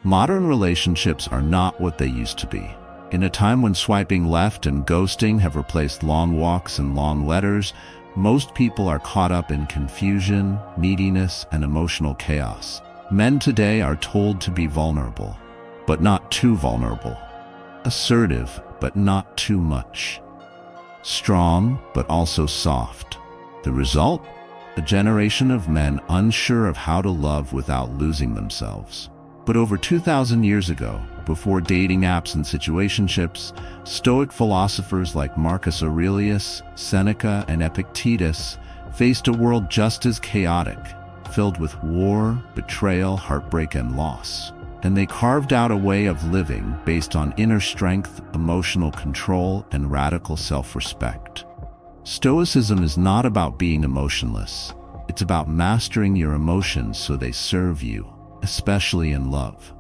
Modern relationships are not what they used to be. In a time when swiping left and ghosting have replaced long walks and long letters, most people are caught up in confusion, neediness, and emotional chaos. Men today are told to be vulnerable, but not too vulnerable. Assertive, but not too much. Strong, but also soft. The result? A generation of men unsure of how to love without losing themselves. But over 2,000 years ago, before dating apps and situationships, Stoic philosophers like Marcus Aurelius, Seneca, and Epictetus faced a world just as chaotic, filled with war, betrayal, heartbreak, and loss. And they carved out a way of living based on inner strength, emotional control, and radical self-respect. Stoicism is not about being emotionless. It's about mastering your emotions so they serve you, especially in love.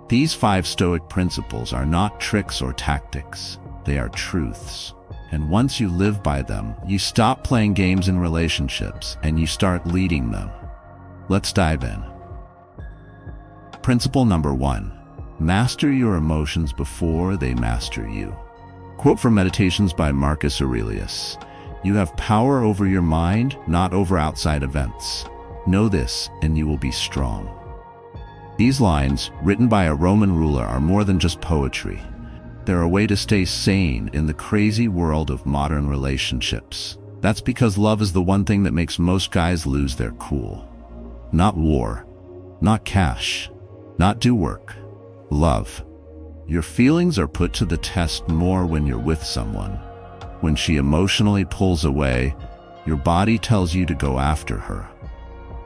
These 5 Stoic principles are not tricks or tactics. They are truths. And once you live by them, you stop playing games in relationships and you start leading them. Let's dive in. Principle number 1. Master your emotions before they master you. Quote from Meditations by Marcus Aurelius. You have power over your mind, not over outside events. Know this, and you will be strong. These lines, written by a Roman ruler, are more than just poetry. They're a way to stay sane in the crazy world of modern relationships. That's because love is the one thing that makes most guys lose their cool. Not war, not cash, not do work. Love. Your feelings are put to the test more when you're with someone. When she emotionally pulls away, your body tells you to go after her.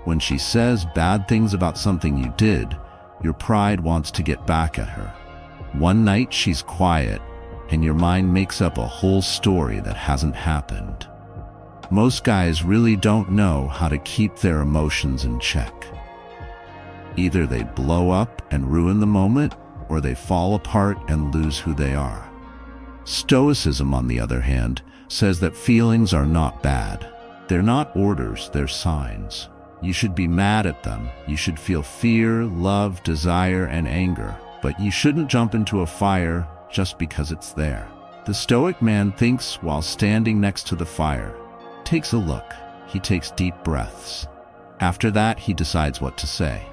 When she says bad things about something you did, your pride wants to get back at her. One night she's quiet, and your mind makes up a whole story that hasn't happened. Most guys really don't know how to keep their emotions in check. Either they blow up and ruin the moment, or they fall apart and lose who they are. Stoicism, on the other hand, says that feelings are not bad. They're not orders, they're signs. You should be mad at them. You should feel fear, love, desire, and anger. But you shouldn't jump into a fire just because it's there. The Stoic man thinks while standing next to the fire, takes a look. He takes deep breaths. After that, he decides what to say.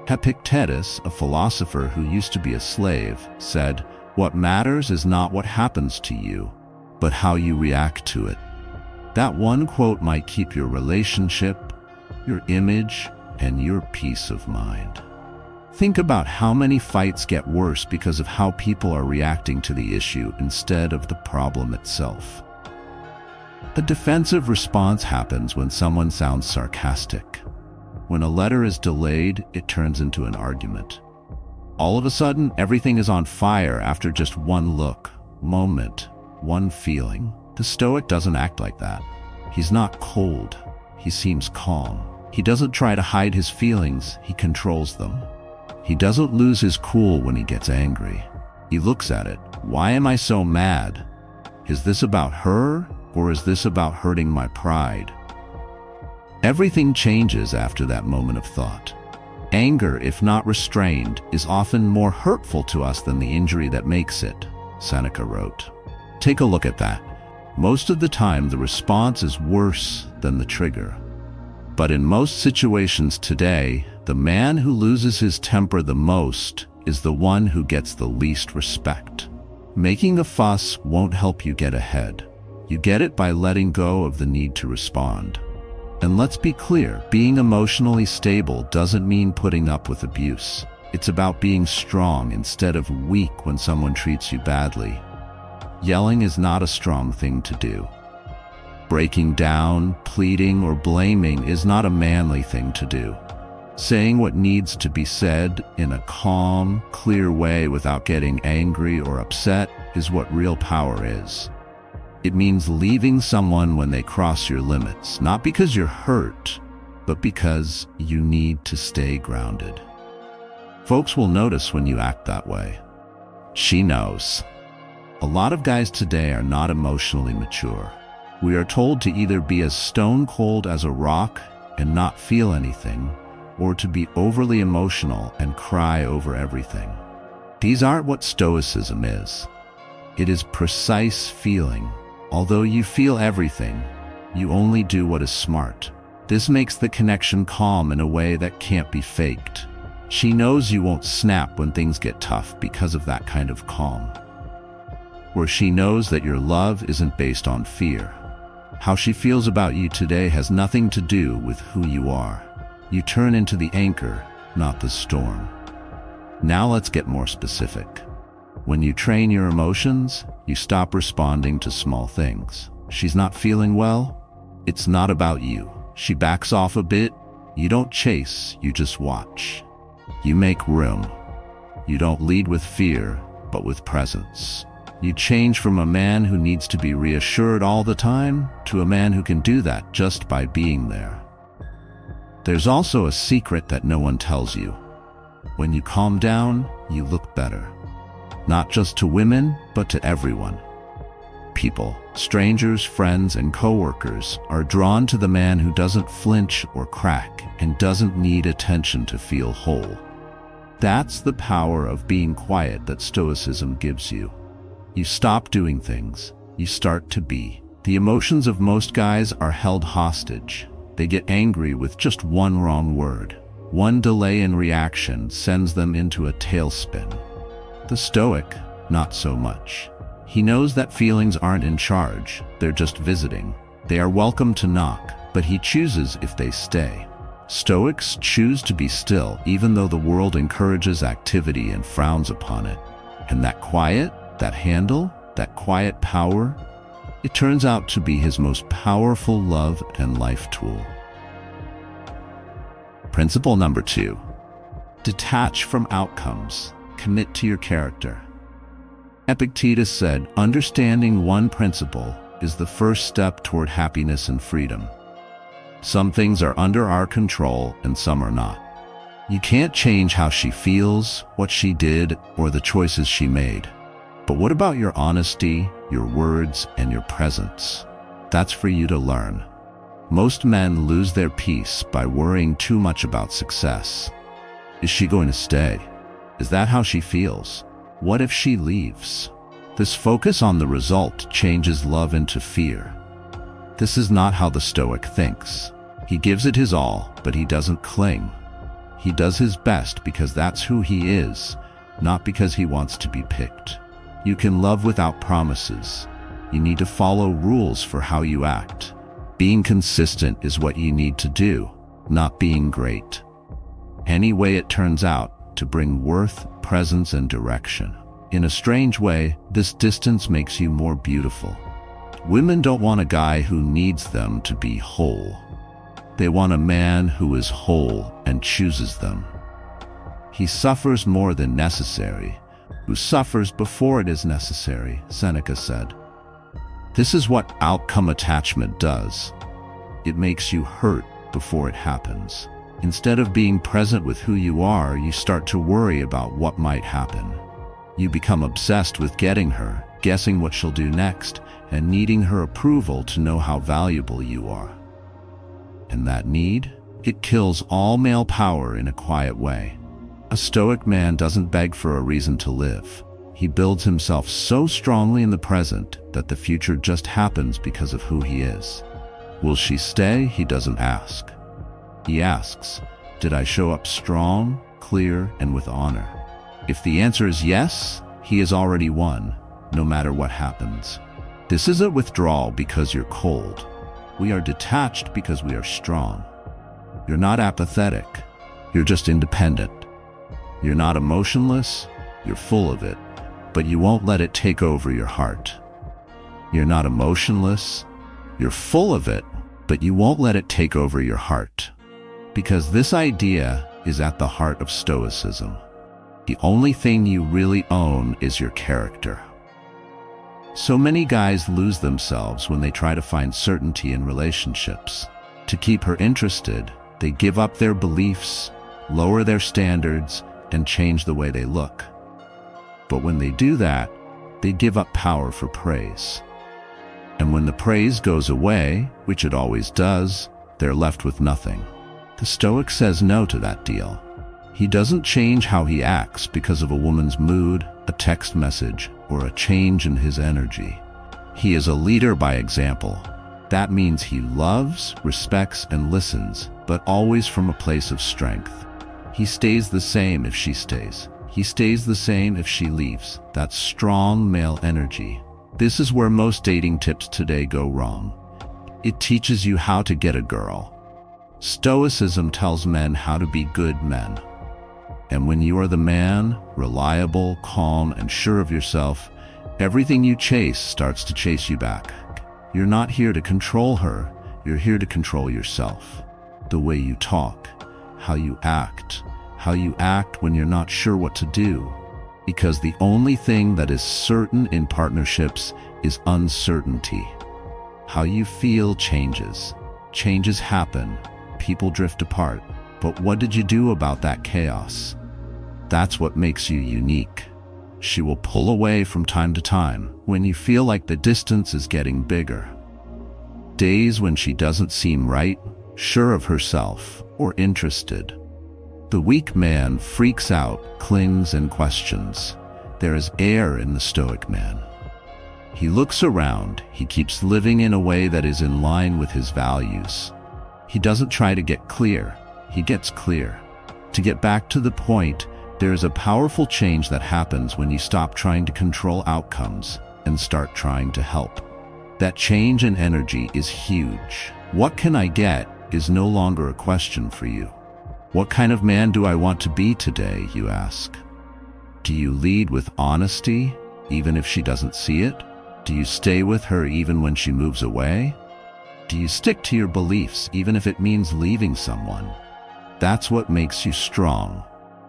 Epictetus, a philosopher who used to be a slave, said, "What matters is not what happens to you, but how you react to it." That one quote might keep your relationship, your image, and your peace of mind. Think about how many fights get worse because of how people are reacting to the issue instead of the problem itself. A defensive response happens when someone sounds sarcastic. When a letter is delayed, it turns into an argument. All of a sudden, everything is on fire after just one look, moment, one feeling. The Stoic doesn't act like that. He's not cold. He seems calm. He doesn't try to hide his feelings, he controls them. He doesn't lose his cool when he gets angry. He looks at it. Why am I so mad? Is this about her, or is this about hurting my pride? Everything changes after that moment of thought. Anger, if not restrained, is often more hurtful to us than the injury that makes it, Seneca wrote. Take a look at that. Most of the time, the response is worse than the trigger. But in most situations today, the man who loses his temper the most is the one who gets the least respect. Making a fuss won't help you get ahead. You get it by letting go of the need to respond. And let's be clear, being emotionally stable doesn't mean putting up with abuse. It's about being strong instead of weak when someone treats you badly. Yelling is not a strong thing to do. Breaking down, pleading, or blaming is not a manly thing to do. Saying what needs to be said in a calm, clear way without getting angry or upset is what real power is. It means leaving someone when they cross your limits, not because you're hurt, but because you need to stay grounded. Folks will notice when you act that way. She knows. A lot of guys today are not emotionally mature. We are told to either be as stone cold as a rock and not feel anything, or to be overly emotional and cry over everything. These aren't what Stoicism is. It is precise feeling. Although you feel everything, you only do what is smart. This makes the connection calm in a way that can't be faked. She knows you won't snap when things get tough because of that kind of calm. Or she knows that your love isn't based on fear. How she feels about you today has nothing to do with who you are. You turn into the anchor, not the storm. Now let's get more specific. When you train your emotions, you stop responding to small things. She's not feeling well? It's not about you. She backs off a bit. You don't chase, you just watch. You make room. You don't lead with fear, but with presence. You change from a man who needs to be reassured all the time to a man who can do that just by being there. There's also a secret that no one tells you. When you calm down, you look better. Not just to women, but to everyone. People, strangers, friends, and coworkers are drawn to the man who doesn't flinch or crack and doesn't need attention to feel whole. That's the power of being quiet that Stoicism gives you. You stop doing things. You start to be. The emotions of most guys are held hostage. They get angry with just one wrong word. One delay in reaction sends them into a tailspin. The Stoic, not so much. He knows that feelings aren't in charge. They're just visiting. They are welcome to knock, but he chooses if they stay. Stoics choose to be still even though the world encourages activity and frowns upon it. And that quiet, that handle, that quiet power, it turns out to be his most powerful love and life tool. Principle number 2. Detach from outcomes. Commit to your character. Epictetus said, understanding one principle is the first step toward happiness and freedom. Some things are under our control and some are not. You can't change how she feels, what she did, or the choices she made. But what about your honesty, your words, and your presence? That's for you to learn. Most men lose their peace by worrying too much about success. Is she going to stay? Is that how she feels? What if she leaves? This focus on the result changes love into fear. This is not how the Stoic thinks. He gives it his all, but he doesn't cling. He does his best because that's who he is, not because he wants to be picked. You can love without promises. You need to follow rules for how you act. Being consistent is what you need to do, not being great. Any way it turns out, to bring worth, presence, and direction. In a strange way, this distance makes you more beautiful. Women don't want a guy who needs them to be whole. They want a man who is whole and chooses them. He suffers more than necessary, who suffers before it is necessary, Seneca said. This is what outcome attachment does. It makes you hurt before it happens. Instead of being present with who you are, you start to worry about what might happen. You become obsessed with getting her, guessing what she'll do next, and needing her approval to know how valuable you are. And that need, it kills all male power in a quiet way. A Stoic man doesn't beg for a reason to live. He builds himself so strongly in the present that the future just happens because of who he is. Will she stay? He doesn't ask. He asks, did I show up strong, clear, and with honor? If the answer is yes, he has already won, no matter what happens. This isn't withdrawal because you're cold. We are detached because we are strong. You're not apathetic. You're just independent. You're not emotionless. You're full of it, but you won't let it take over your heart. You're not emotionless. You're full of it, but you won't let it take over your heart. Because this idea is at the heart of Stoicism. The only thing you really own is your character. So many guys lose themselves when they try to find certainty in relationships. To keep her interested, they give up their beliefs, lower their standards, and change the way they look. But when they do that, they give up power for praise. And when the praise goes away, which it always does, they're left with nothing. The Stoic says no to that deal. He doesn't change how he acts because of a woman's mood, a text message, or a change in his energy. He is a leader by example. That means he loves, respects, and listens, but always from a place of strength. He stays the same if she stays. He stays the same if she leaves. That's strong male energy. This is where most dating tips today go wrong. It teaches you how to get a girl. Stoicism tells men how to be good men. And when you are the man, reliable, calm, and sure of yourself, everything you chase starts to chase you back. You're not here to control her, you're here to control yourself. The way you talk, how you act when you're not sure what to do. Because the only thing that is certain in partnerships is uncertainty. How you feel changes. Changes happen. People drift apart. But what did you do about that chaos? That's what makes you unique. She will pull away from time to time when you feel like the distance is getting bigger. Days when she doesn't seem right, sure of herself, or interested. The weak man freaks out, clings, and questions. There is air in the Stoic man. He looks around, he keeps living in a way that is in line with his values. He doesn't try to get clear, he gets clear. To get back to the point, there is a powerful change that happens when you stop trying to control outcomes and start trying to help. That change in energy is huge. What can I get is no longer a question for you. What kind of man do I want to be today, you ask? Do you lead with honesty, even if she doesn't see it? Do you stay with her even when she moves away? Do you stick to your beliefs even if it means leaving someone? That's what makes you strong.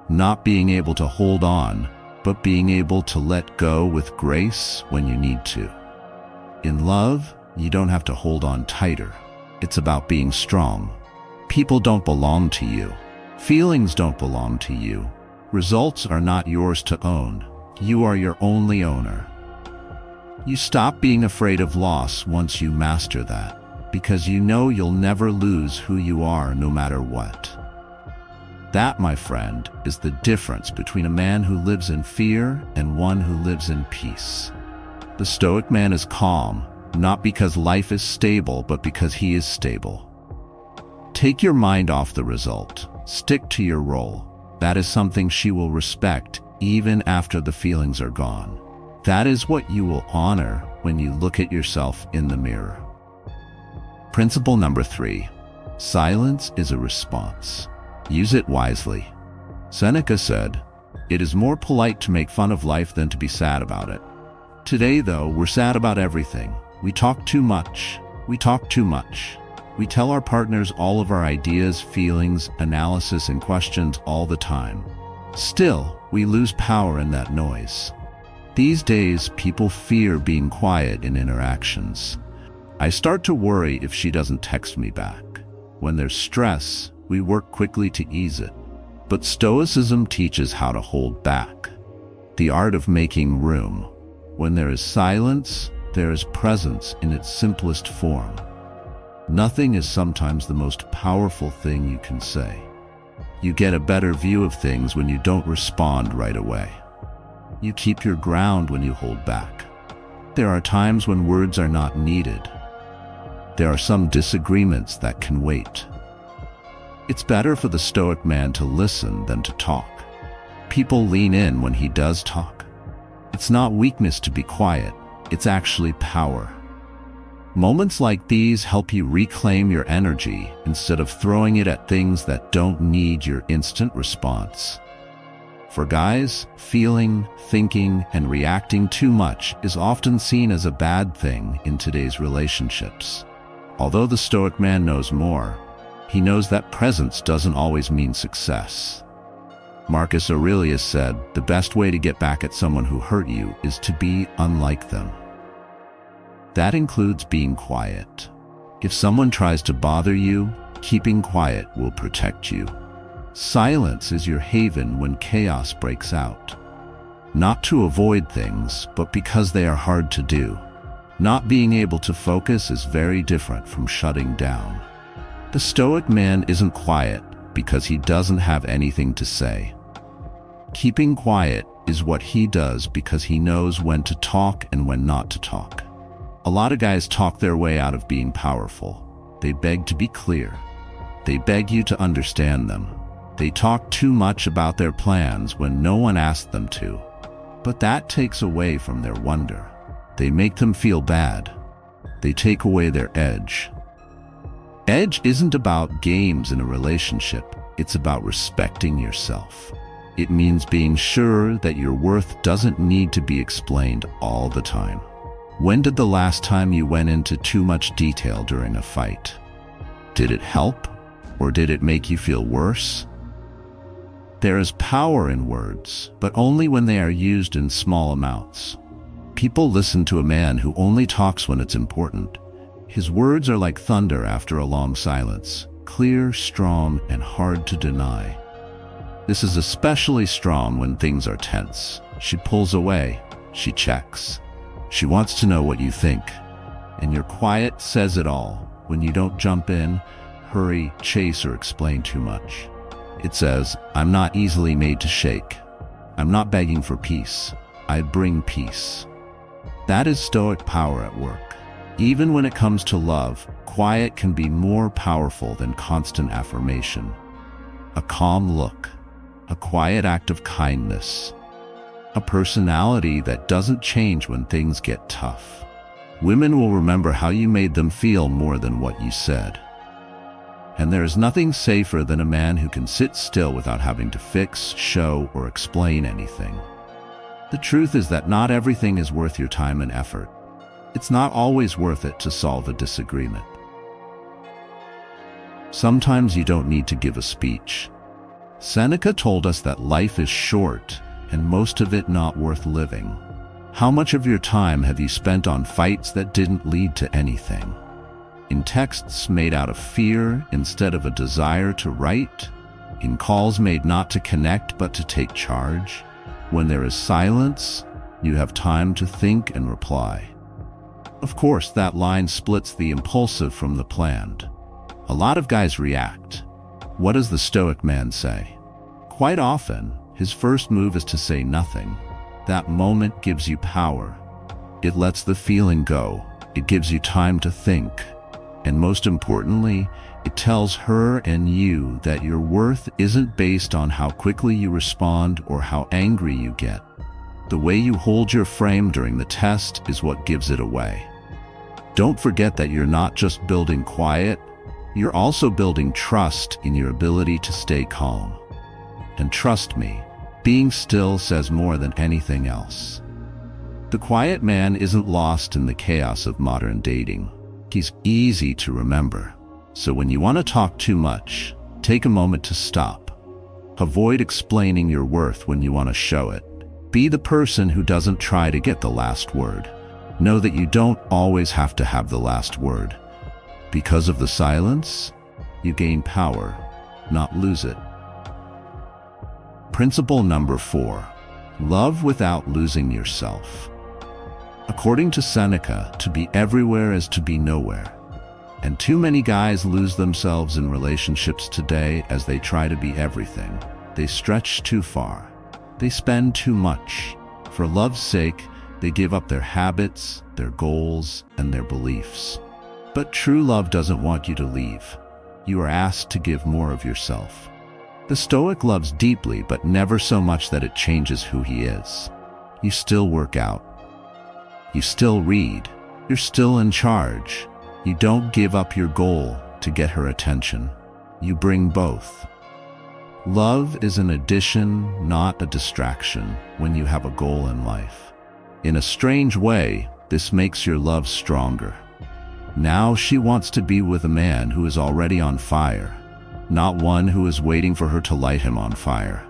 Not being able to hold on, but being able to let go with grace when you need to. In love, you don't have to hold on tighter. It's about being strong. People don't belong to you. Feelings don't belong to you. Results are not yours to own. You are your only owner. You stop being afraid of loss once you master that, because you know you'll never lose who you are no matter what. That, my friend, is the difference between a man who lives in fear and one who lives in peace. The Stoic man is calm, not because life is stable, but because he is stable. Take your mind off the result. Stick to your role. That is something she will respect even after the feelings are gone. That is what you will honor when you look at yourself in the mirror. Principle number 3. Silence is a response. Use it wisely. Seneca said, "It is more polite to make fun of life than to be sad about it." Today, though, we're sad about everything. We talk too much. We tell our partners all of our ideas, feelings, analysis, and questions all the time. Still, we lose power in that noise. These days, people fear being quiet in interactions. I start to worry if she doesn't text me back. When there's stress, we work quickly to ease it. But Stoicism teaches how to hold back. The art of making room. When there is silence, there is presence in its simplest form. Nothing is sometimes the most powerful thing you can say. You get a better view of things when you don't respond right away. You keep your ground when you hold back. There are times when words are not needed. There are some disagreements that can wait. It's better for the Stoic man to listen than to talk. People lean in when he does talk. It's not weakness to be quiet, it's actually power. Moments like these help you reclaim your energy instead of throwing it at things that don't need your instant response. For guys, feeling, thinking, and reacting too much is often seen as a bad thing in today's relationships. Although the Stoic man knows more, he knows that presence doesn't always mean success. Marcus Aurelius said, "The best way to get back at someone who hurt you is to be unlike them." That includes being quiet. If someone tries to bother you, keeping quiet will protect you. Silence is your haven when chaos breaks out. Not to avoid things, but because they are hard to do. Not being able to focus is very different from shutting down. The Stoic man isn't quiet because he doesn't have anything to say. Keeping quiet is what he does because he knows when to talk and when not to talk. A lot of guys talk their way out of being powerful. They beg to be clear. They beg you to understand them. They talk too much about their plans when no one asked them to. But that takes away from their wonder. They make them feel bad. They take away their edge. Edge isn't about games in a relationship. It's about respecting yourself. It means being sure that your worth doesn't need to be explained all the time. When did the last time you went into too much detail during a fight? Did it help, or did it make you feel worse? There is power in words, but only when they are used in small amounts. People listen to a man who only talks when it's important. His words are like thunder after a long silence, clear, strong, and hard to deny. This is especially strong when things are tense. She pulls away. She checks. She wants to know what you think. And your quiet says it all when you don't jump in, hurry, chase, or explain too much. It says, I'm not easily made to shake. I'm not begging for peace. I bring peace. That is Stoic power at work. Even when it comes to love, quiet can be more powerful than constant affirmation. A calm look. A quiet act of kindness. A personality that doesn't change when things get tough. Women will remember how you made them feel more than what you said. And there is nothing safer than a man who can sit still without having to fix, show, or explain anything. The truth is that not everything is worth your time and effort. It's not always worth it to solve a disagreement. Sometimes you don't need to give a speech. Seneca told us that life is short and most of it not worth living. How much of your time have you spent on fights that didn't lead to anything? In texts made out of fear instead of a desire to write? In calls made not to connect but to take charge? When there is silence, you have time to think and reply. Of course, that line splits the impulsive from the planned. A lot of guys react. What does the Stoic man say? Quite often, his first move is to say nothing. That moment gives you power. It lets the feeling go. It gives you time to think. And most importantly, it tells her and you that your worth isn't based on how quickly you respond or how angry you get. The way you hold your frame during the test is what gives it away. Don't forget that you're not just building quiet, you're also building trust in your ability to stay calm. And trust me, being still says more than anything else. The quiet man isn't lost in the chaos of modern dating. He's easy to remember. So when you want to talk too much, take a moment to stop. Avoid explaining your worth when you want to show it. Be the person who doesn't try to get the last word. Know that you don't always have to have the last word. Because of the silence, you gain power, not lose it. Principle number 4. Love without losing yourself. According to Seneca, to be everywhere is to be nowhere. And too many guys lose themselves in relationships today as they try to be everything. They stretch too far. They spend too much. For love's sake, they give up their habits, their goals, and their beliefs. But true love doesn't want you to leave. You are asked to give more of yourself. The Stoic loves deeply, but never so much that it changes who he is. You still work out. You still read. You're still in charge. You don't give up your goal to get her attention. You bring both. Love is an addition, not a distraction, when you have a goal in life. In a strange way, this makes your love stronger. Now she wants to be with a man who is already on fire, not one who is waiting for her to light him on fire.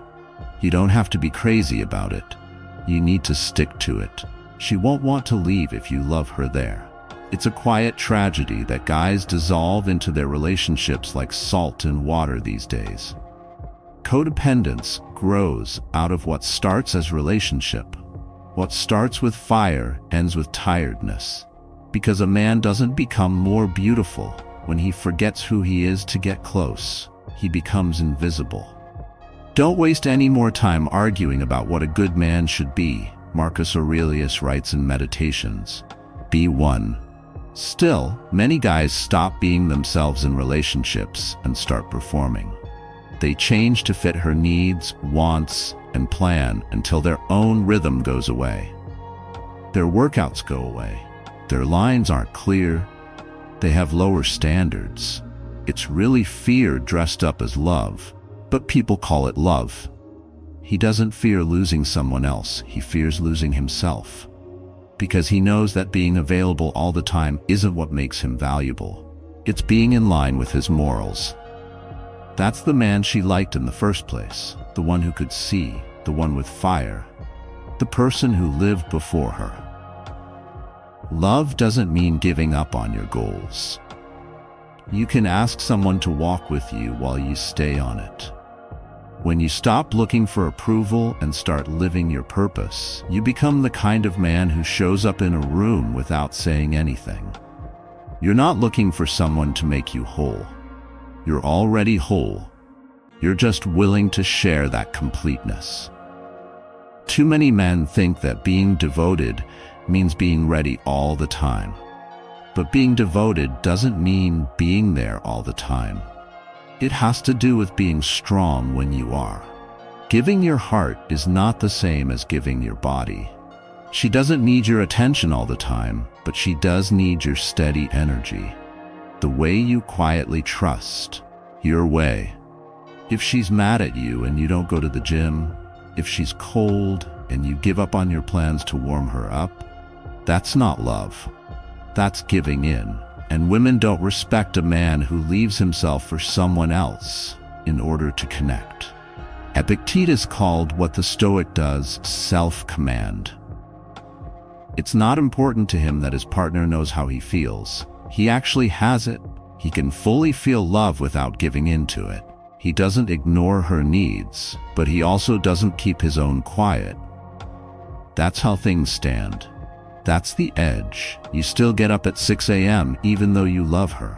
You don't have to be crazy about it. You need to stick to it. She won't want to leave if you love her there. It's a quiet tragedy that guys dissolve into their relationships like salt in water these days. Codependence grows out of what starts as relationship. What starts with fire ends with tiredness. Because a man doesn't become more beautiful When he forgets who he is to get close, he becomes invisible. Don't waste any more time arguing about what a good man should be, Marcus Aurelius writes in Meditations. Be one. Still, many guys stop being themselves in relationships and start performing. They change to fit her needs, wants, and plan until their own rhythm goes away. Their workouts go away. Their lines aren't clear. They have lower standards. It's really fear dressed up as love, but people call it love. He doesn't fear losing someone else, he fears losing himself. Because he knows that being available all the time isn't what makes him valuable. It's being in line with his morals. That's the man she liked in the first place, the one who could see, the one with fire, the person who lived before her. Love doesn't mean giving up on your goals. You can ask someone to walk with you while you stay on it. When you stop looking for approval and start living your purpose, you become the kind of man who shows up in a room without saying anything. You're not looking for someone to make you whole. You're already whole. You're just willing to share that completeness. Too many men think that being devoted means being ready all the time. But being devoted doesn't mean being there all the time. It has to do with being strong when you are. Giving your heart is not the same as giving your body. She doesn't need your attention all the time, but she does need your steady energy. The way you quietly trust, your way. If she's mad at you and you don't go to the gym, if she's cold and you give up on your plans to warm her up, that's not love. That's giving in. And women don't respect a man who leaves himself for someone else in order to connect. Epictetus called what the Stoic does self-command. It's not important to him that his partner knows how he feels. He actually has it. He can fully feel love without giving into it. He doesn't ignore her needs, but he also doesn't keep his own quiet. That's how things stand. That's the edge. You still get up at 6 a.m. even though you love her.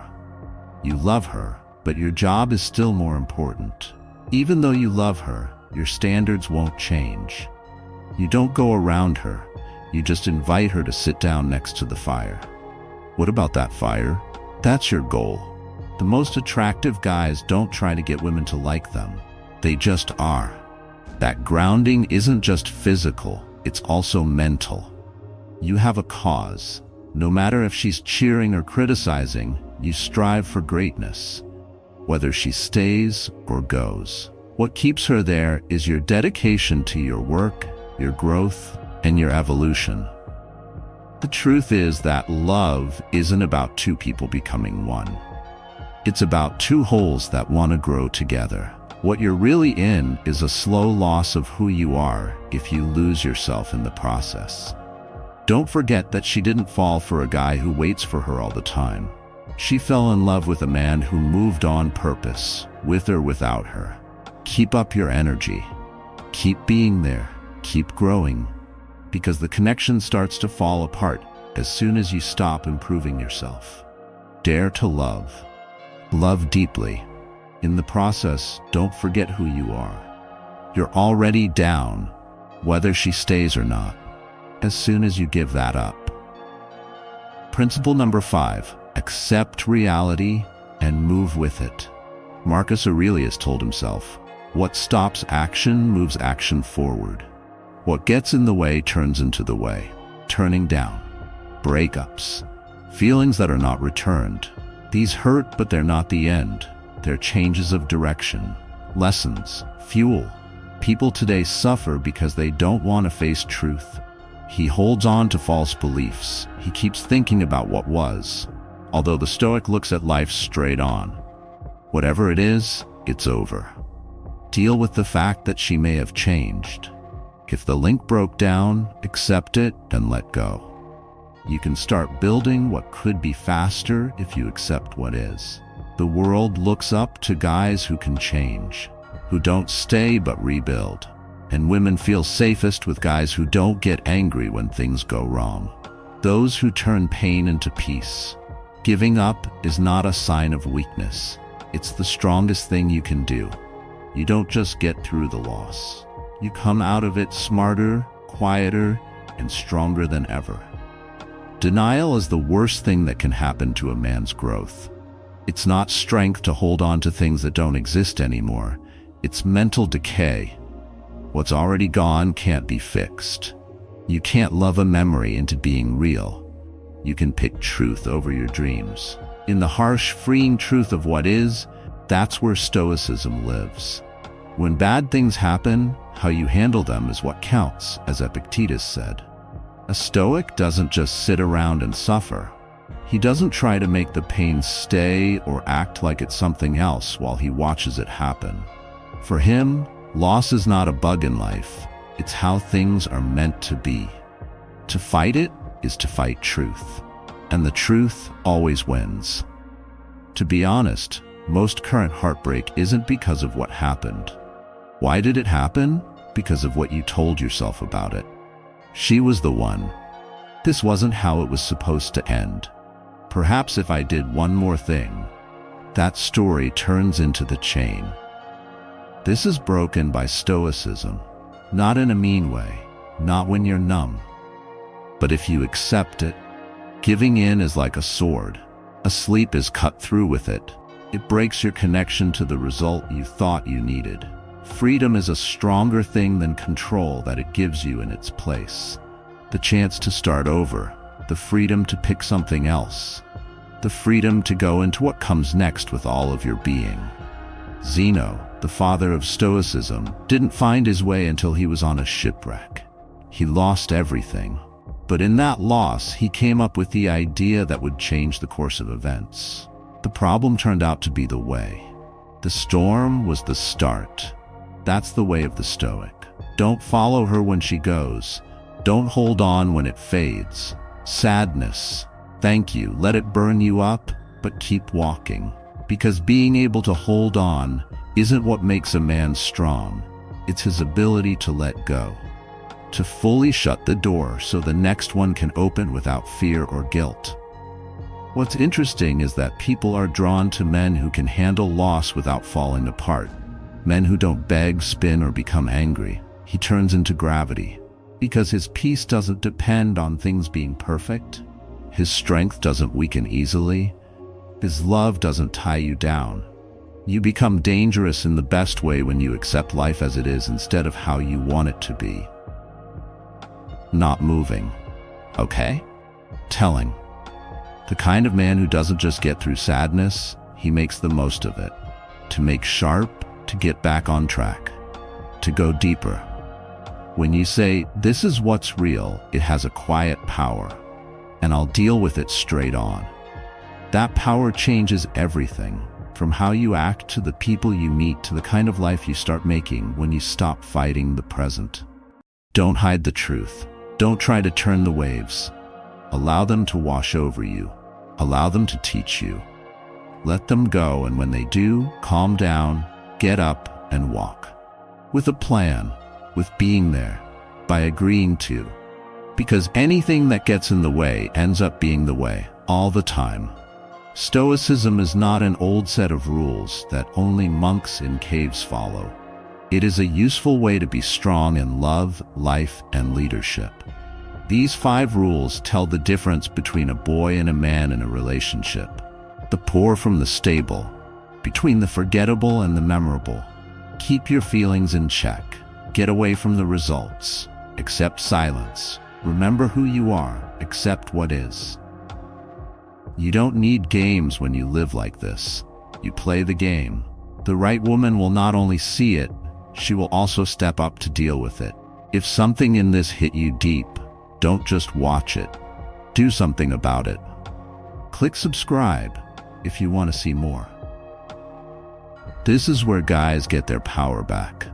You love her, but your job is still more important. Even though you love her, your standards won't change. You don't go around her. You just invite her to sit down next to the fire. What about that fire? That's your goal. The most attractive guys don't try to get women to like them. They just are. That grounding isn't just physical, it's also mental. You have a cause. No matter if she's cheering or criticizing, you strive for greatness. Whether she stays or goes. What keeps her there is your dedication to your work, your growth, and your evolution. The truth is that love isn't about two people becoming one. It's about two wholes that want to grow together. What you're really in is a slow loss of who you are if you lose yourself in the process. Don't forget that she didn't fall for a guy who waits for her all the time. She fell in love with a man who moved on purpose, with or without her. Keep up your energy. Keep being there. Keep growing. Because the connection starts to fall apart as soon as you stop improving yourself. Dare to love. Love deeply. In the process, don't forget who you are. You're already down, whether she stays or not, as soon as you give that up. Principle number 5, accept reality and move with it. Marcus Aurelius told himself, what stops action moves action forward. What gets in the way turns into the way. Turning down. Breakups. Feelings that are not returned. These hurt, but they're not the end. They're changes of direction. Lessons. Fuel. People today suffer because they don't want to face truth. He holds on to false beliefs. He keeps thinking about what was. Although the Stoic looks at life straight on. Whatever it is, it's over. Deal with the fact that she may have changed. If the link broke down, accept it and let go. You can start building what could be faster if you accept what is. The world looks up to guys who can change, who don't stay but rebuild. And women feel safest with guys who don't get angry when things go wrong. Those who turn pain into peace. Giving up is not a sign of weakness. It's the strongest thing you can do. You don't just get through the loss. You come out of it smarter, quieter, and stronger than ever. Denial is the worst thing that can happen to a man's growth. It's not strength to hold on to things that don't exist anymore. It's mental decay. What's already gone can't be fixed. You can't love a memory into being real. You can pick truth over your dreams. In the harsh, freeing truth of what is, that's where Stoicism lives. When bad things happen, how you handle them is what counts, as Epictetus said. A Stoic doesn't just sit around and suffer. He doesn't try to make the pain stay or act like it's something else while he watches it happen. For him, loss is not a bug in life. It's how things are meant to be. To fight it is to fight truth, and the truth always wins. To be honest, most current heartbreak isn't because of what happened. Why did it happen? Because of what you told yourself about it. She was the one. This wasn't how it was supposed to end. Perhaps if I did one more thing, that story turns into the chain. This is broken by Stoicism, not in a mean way, not when you're numb. But if you accept it, giving in is like a sword. A sleep is cut through with it. It breaks your connection to the result you thought you needed. Freedom is a stronger thing than control that it gives you in its place. The chance to start over, the freedom to pick something else, the freedom to go into what comes next with all of your being. Zeno, the father of Stoicism, didn't find his way until he was on a shipwreck. He lost everything. But in that loss, he came up with the idea that would change the course of events. The problem turned out to be the way. The storm was the start. That's the way of the Stoic. Don't follow her when she goes. Don't hold on when it fades. Sadness, thank you, let it burn you up, but keep walking. Because being able to hold on isn't what makes a man strong. It's his ability to let go. To fully shut the door so the next one can open without fear or guilt. What's interesting is that people are drawn to men who can handle loss without falling apart. Men who don't beg, spin, or become angry. He turns into gravity. Because his peace doesn't depend on things being perfect. His strength doesn't weaken easily. His love doesn't tie you down. You become dangerous in the best way when you accept life as it is instead of how you want it to be. Not moving. Okay? Telling. The kind of man who doesn't just get through sadness, he makes the most of it. To make sharp, to get back on track. To go deeper. When you say, this is what's real, it has a quiet power, and I'll deal with it straight on. That power changes everything, from how you act to the people you meet to the kind of life you start making when you stop fighting the present. Don't hide the truth. Don't try to turn the waves. Allow them to wash over you. Allow them to teach you. Let them go, and when they do, calm down, get up, and walk. With a plan, with being there, by agreeing to. Because anything that gets in the way ends up being the way, all the time. Stoicism is not an old set of rules that only monks in caves follow. It is a useful way to be strong in love, life, and leadership. These 5 rules tell the difference between a boy and a man in a relationship. The poor from the stable. Between the forgettable and the memorable. Keep your feelings in check. Get away from the results. Accept silence. Remember who you are. Accept what is. You don't need games when you live like this. You play the game. The right woman will not only see it, she will also step up to deal with it. If something in this hit you deep, don't just watch it. Do something about it. Click subscribe if you want to see more. This is where guys get their power back.